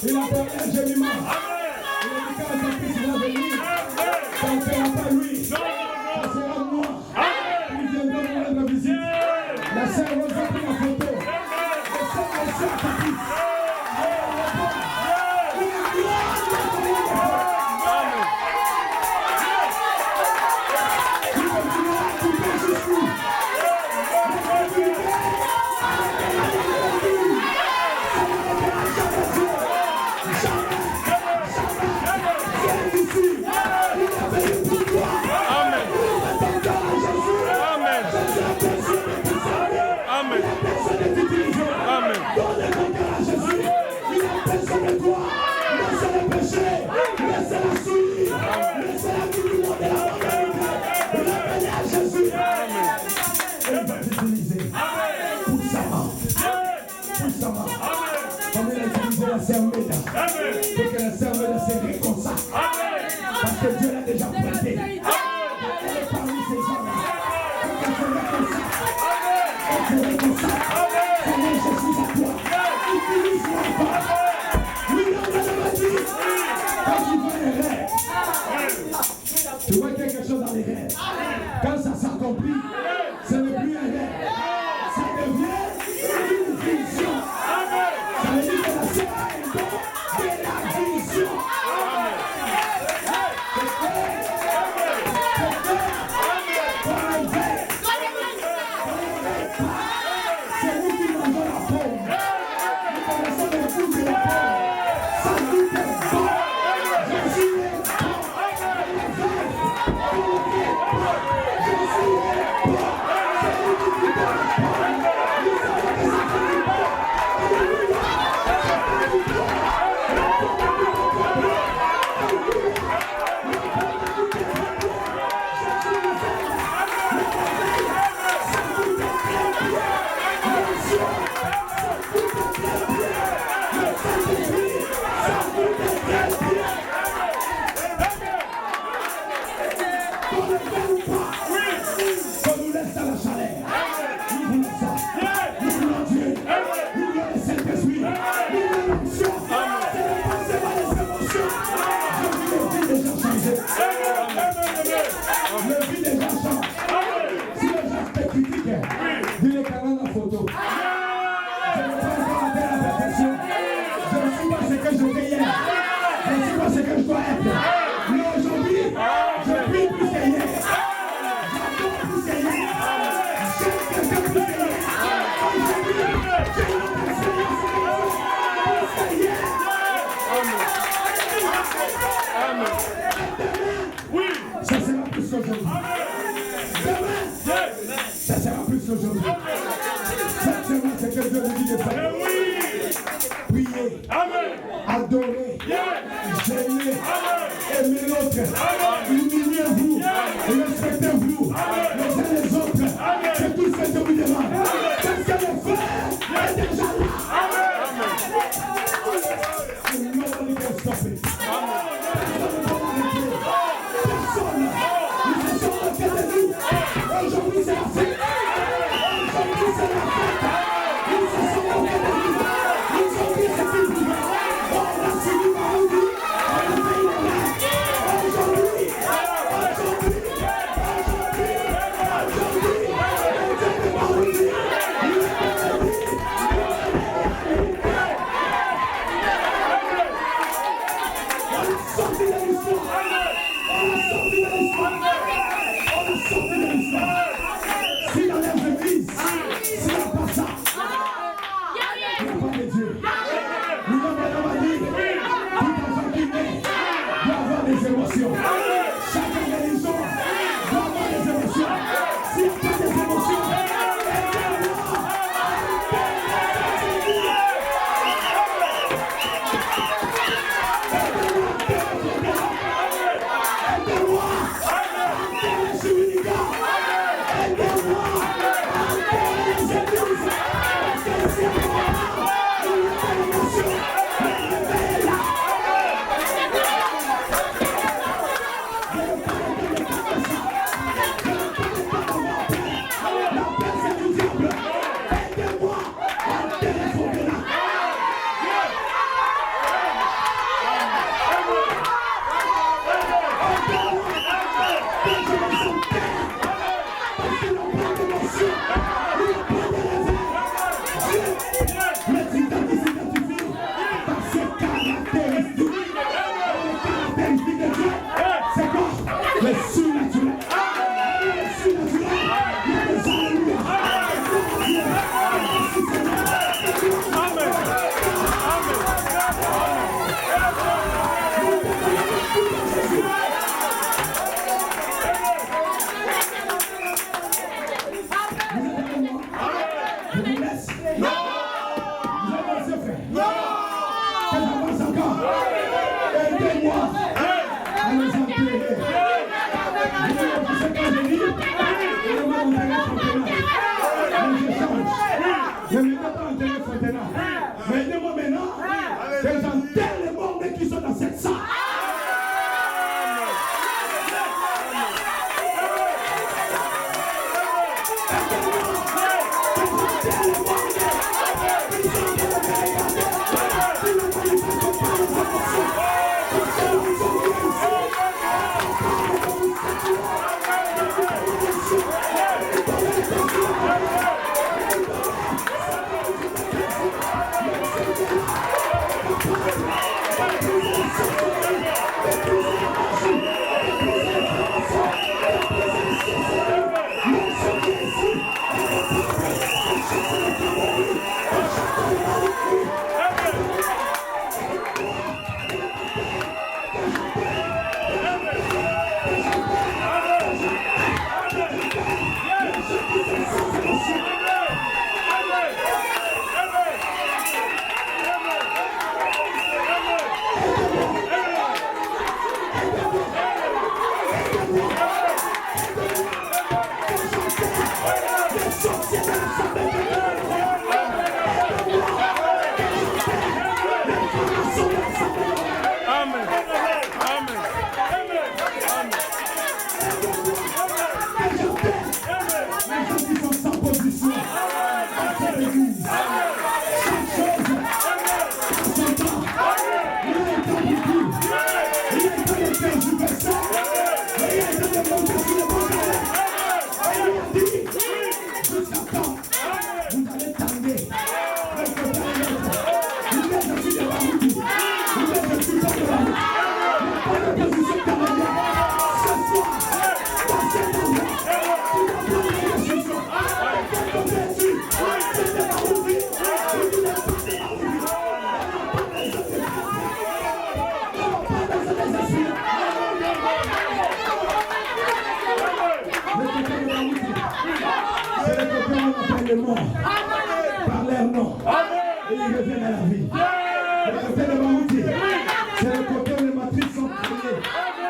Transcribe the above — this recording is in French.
Il a parlé un gémiment. Il a dit quand son fils va venir, ça ne sera pas lui. Ça sera moi. Il viendra me rendre visite. La sœur Rose a pris la photo. Le sœur Patrice. Pour que la sœur Méda se réconcilie. Parce que Dieu l'a déjà prêté. Elle est parmi ces gens-là. Pour qu'elle se réconcilie. Elle se réconcilie. Seigneur, je suis à toi. Utilise-moi pas. Oui, on l'a dit. Quand tu vois les rêves, tu vois quelque chose dans les rêves. Quand ça s'accomplit, ce n'est plus un rêve. Ça devient une vision. Ça veut dire que la sœur est bon. Le vie des gens change. Si les gens te critiquent, dis-les quand même la photo. Je ne prends pas la terre à perfection. Je ne suis pas ce que je vais hier. Je ne suis pas ce que je dois être. Mais aujourd'hui, je prie plus que hier. J'adore plus que hier. J'aime quelqu'un plus que hier. Aujourd'hui, j'ai une autre expérience plus que hier. Amen. Oui. Ça sera plus qu'aujourd'hui. Demain, ça sera plus qu'aujourd'hui. Cette semaine, c'est que Dieu vous dit de faire. Prier, adorer, gêner, aimer l'autre, humiliez-vous, respectez-vous, les uns les autres. C'est tout ce que je vous demande. Parce que le feu est déjà là. And nobody can stop it. Aujourd'hui c'est la fête. Aujourd'hui c'est la fête. Ils se sont moqués de nous. Ils ont dit c'est une vie. On a suivi Mahoudi. On a fait une erreur. Aujourd'hui, on dit que Mahoudi. Il est les morts par leur nom. Et ils reviennent à la vie. Le côté de Maouti, c'est le côté où les matrices sont créées.